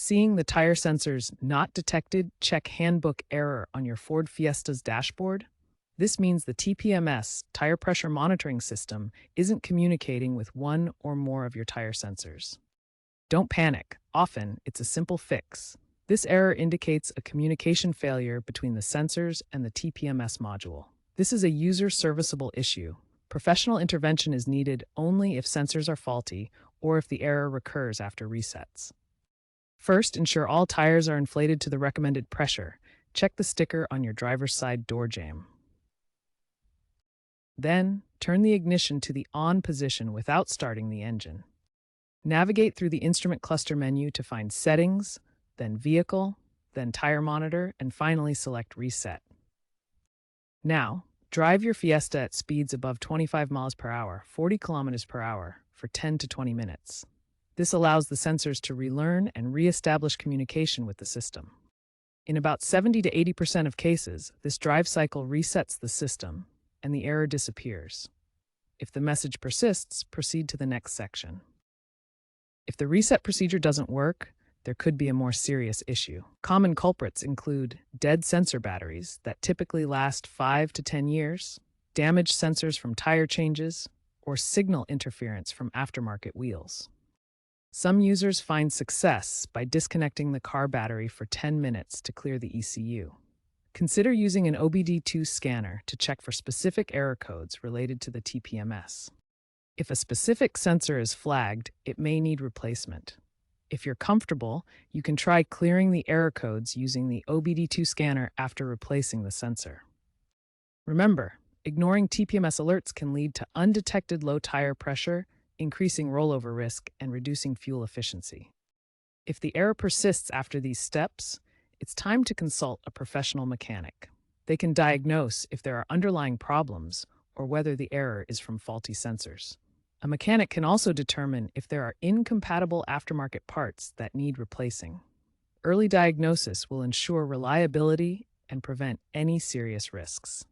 Seeing the tire sensors not detected, check Handbook error on your Ford Fiesta's dashboard. This means the TPMS, tire pressure monitoring system, isn't communicating with one or more of your tire sensors. Don't panic. Often, it's a simple fix. This error indicates a communication failure between the sensors and the TPMS module. This is a user-serviceable issue. Professional intervention is needed only if sensors are faulty or if the error recurs after resets. First, ensure all tires are inflated to the recommended pressure. Check the sticker on your driver's side door jamb. Then, turn the ignition to the on position without starting the engine. Navigate through the instrument cluster menu to find Settings, then Vehicle, then Tire Monitor, and finally select Reset. Now, drive your Fiesta at speeds above 25 miles per hour, 40 kilometers per hour, for 10 to 20 minutes. This allows the sensors to relearn and re-establish communication with the system. In about 70 to 80% of cases, this drive cycle resets the system, and the error disappears. If the message persists, proceed to the next section. If the reset procedure doesn't work, there could be a more serious issue. Common culprits include dead sensor batteries that typically last 5 to 10 years, damaged sensors from tire changes, or signal interference from aftermarket wheels. Some users find success by disconnecting the car battery for 10 minutes to clear the ECU. Consider using an OBD2 scanner to check for specific error codes related to the TPMS. If a specific sensor is flagged, it may need replacement. If you're comfortable, you can try clearing the error codes using the OBD2 scanner after replacing the sensor. Remember, ignoring TPMS alerts can lead to undetected low tire pressure, increasing rollover risk, and reducing fuel efficiency. If the error persists after these steps, it's time to consult a professional mechanic. They can diagnose if there are underlying problems or whether the error is from faulty sensors. A mechanic can also determine if there are incompatible aftermarket parts that need replacing. Early diagnosis will ensure reliability and prevent any serious risks.